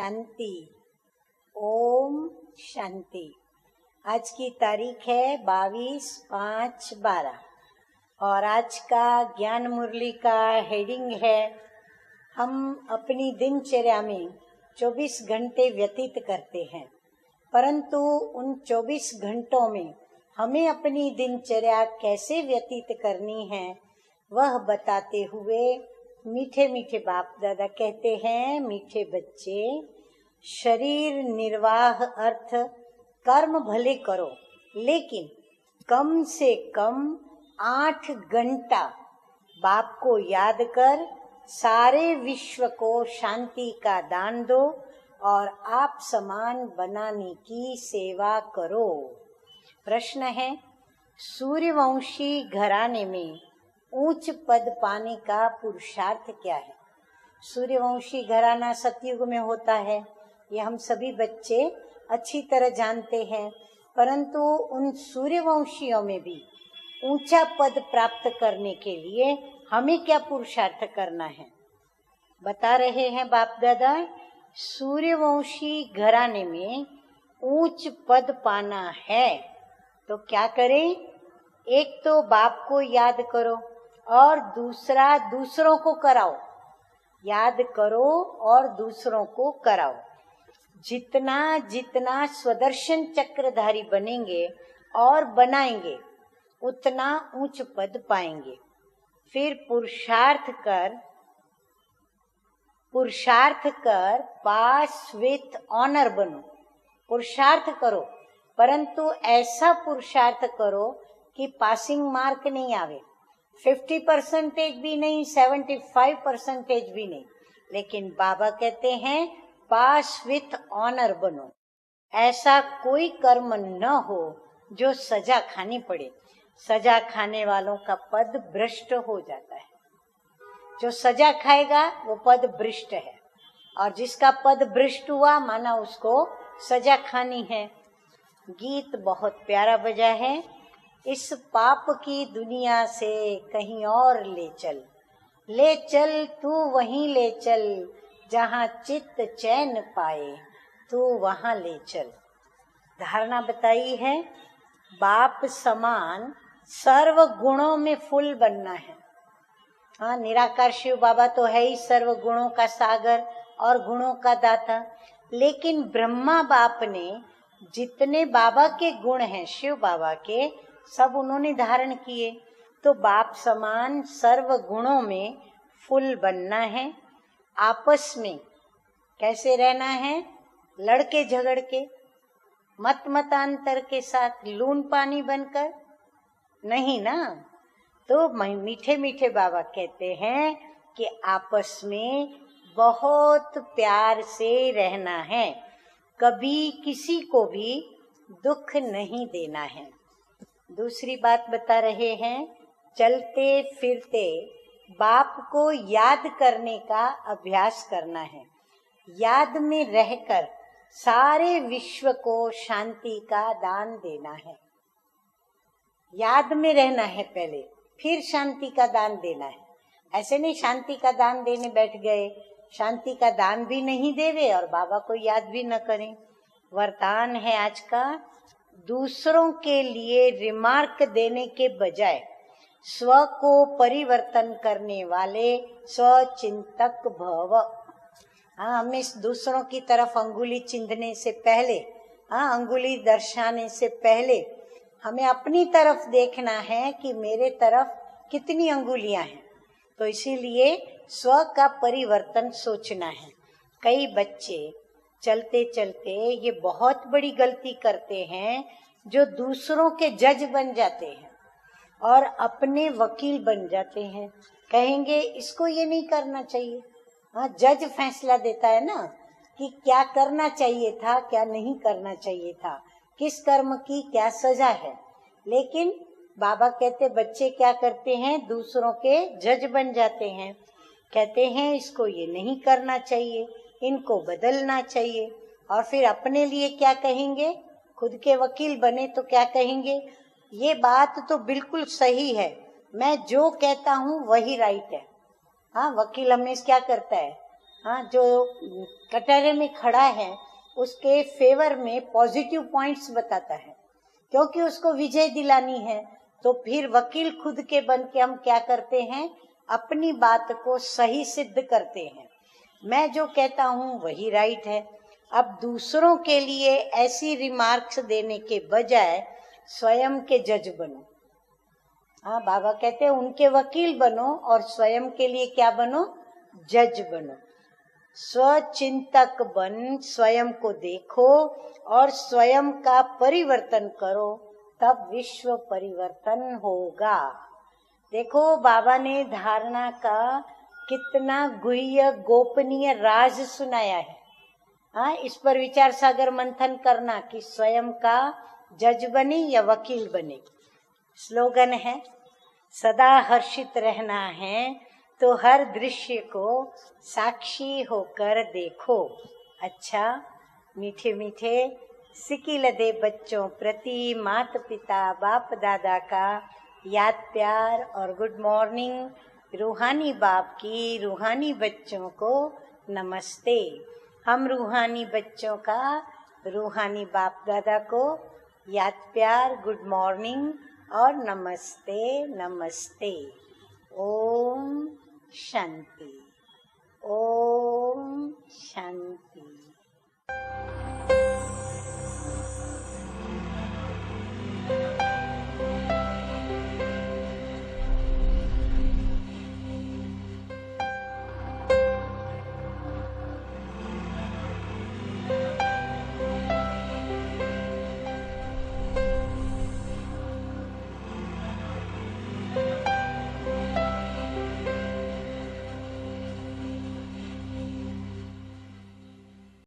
शांति। ओम शांति। आज की तारीख है 22/5/12 और आज का ज्ञान मुरली का हेडिंग है, हम अपनी दिनचर्या में 24 घंटे व्यतीत करते हैं, परंतु उन 24 घंटों में हमें अपनी दिनचर्या कैसे व्यतीत करनी है वह बताते हुए मीठे मीठे बाप दादा कहते हैं, मीठे बच्चे, शरीर निर्वाह अर्थ कर्म भले करो, लेकिन कम से कम 8 घंटा बाप को याद कर सारे विश्व को शांति का दान दो और आप समान बनाने की सेवा करो। प्रश्न है, सूर्यवंशी घराने में उच्च पद पाने का पुरुषार्थ क्या है? सूर्यवंशी घराना सतयुग में होता है, ये हम सभी बच्चे अच्छी तरह जानते हैं, परंतु उन सूर्यवंशियों में भी ऊंचा पद प्राप्त करने के लिए हमें क्या पुरुषार्थ करना है? बता रहे हैं बाप दादा, सूर्यवंशी घराने में उच्च पद पाना है तो क्या करें? एक तो बाप को याद करो और दूसरा दूसरों को कराओ। याद करो और दूसरों को कराओ। जितना जितना स्वदर्शन चक्रधारी बनेंगे और बनाएंगे उतना उच्च पद पाएंगे। फिर पुरुषार्थ कर पास विथ ऑनर बनो। पुरुषार्थ करो, परंतु ऐसा पुरुषार्थ करो कि पासिंग मार्क नहीं आवे, 50% भी नहीं, 75% भी नहीं, लेकिन बाबा कहते हैं पास विथ ऑनर बनो। ऐसा कोई कर्म न हो जो सजा खानी पड़े। सजा खाने वालों का पद भ्रष्ट हो जाता है। जो सजा खाएगा वो पद भ्रष्ट है, और जिसका पद भ्रष्ट हुआ माना उसको सजा खानी है। गीत बहुत प्यारा बजा है, इस पाप की दुनिया से कहीं और ले चल तू वहीं ले चल, जहाँ चित्त चैन पाए तू वहाँ ले चल। धारणा बताई है, बाप समान सर्व गुणों में फुल बनना है। हाँ, निराकार शिव बाबा तो है ही सर्व गुणों का सागर और गुणों का दाता, लेकिन ब्रह्मा बाप ने जितने बाबा के गुण हैं शिव बाबा के, सब उन्होंने धारण किए। तो बाप समान सर्व गुणों में फुल बनना है। आपस में कैसे रहना है? लड़के झगड़ के, मतांतर के साथ लून पानी बनकर नहीं ना। तो मीठे मीठे बाबा कहते हैं कि आपस में बहुत प्यार से रहना है, कभी किसी को भी दुख नहीं देना है। दूसरी बात बता रहे हैं, चलते फिरते बाप को याद करने का अभ्यास करना है। याद में रहकर सारे विश्व को शांति का दान देना है। याद में रहना है पहले, फिर शांति का दान देना है। ऐसे नहीं शांति का दान देने बैठ गए, शांति का दान भी नहीं देवे और बाबा को याद भी न करें। वरदान है आज का, दूसरों के लिए रिमार्क देने के बजाय स्व को परिवर्तन करने वाले स्वचिंतक भव। हाँ, हमें दूसरों की तरफ अंगुली चिंधने से पहले, अंगुली दर्शाने से पहले हमें अपनी तरफ देखना है कि मेरे तरफ कितनी अंगुलियां हैं। तो इसीलिए स्व का परिवर्तन सोचना है। कई बच्चे चलते चलते ये बहुत बड़ी गलती करते हैं, जो दूसरों के जज बन जाते हैं और अपने वकील बन जाते हैं। कहेंगे इसको ये नहीं करना चाहिए। हाँ, जज फैसला देता है ना कि क्या करना चाहिए था, क्या नहीं करना चाहिए था, किस कर्म की क्या सजा है। लेकिन बाबा कहते बच्चे क्या करते हैं? दूसरों के जज बन जाते हैं। कहते हैं इसको ये नहीं करना चाहिए, इनको बदलना चाहिए, और फिर अपने लिए क्या कहेंगे? खुद के वकील बने तो क्या कहेंगे? ये बात तो बिल्कुल सही है, मैं जो कहता हूँ वही राइट है। हाँ, वकील हमेशा क्या करता है? हाँ, जो कटहरे में खड़ा है उसके फेवर में पॉजिटिव पॉइंट्स बताता है, क्योंकि उसको विजय दिलानी है। तो फिर वकील खुद के बन के हम क्या करते हैं, अपनी बात को सही सिद्ध करते हैं। मैं जो कहता हूँ वही राइट है। अब दूसरों के लिए ऐसी रिमार्क्स देने के बजाय स्वयं के जज बनो। हाँ, बाबा कहते हैं उनके वकील बनो और स्वयं के लिए क्या बनो, जज बनो। स्वचिंतक बन, स्वयं को देखो और स्वयं का परिवर्तन करो, तब विश्व परिवर्तन होगा। देखो, बाबा ने धारणा का कितना गुह्य गोपनीय राज सुनाया है। हाँ, इस पर विचार सागर मंथन करना कि स्वयं का जज बने या वकील बने। स्लोगन है, सदा हर्षित रहना है तो हर दृश्य को साक्षी होकर देखो। अच्छा, मीठे मीठे सिकिलदे बच्चों प्रति माता पिता बाप दादा का याद प्यार और गुड मॉर्निंग। रूहानी बाप की रूहानी बच्चों को नमस्ते। हम रूहानी बच्चों का रूहानी बाप दादा को याद प्यार, गुड मॉर्निंग और नमस्ते नमस्ते। ओम शांति, ओम शांति।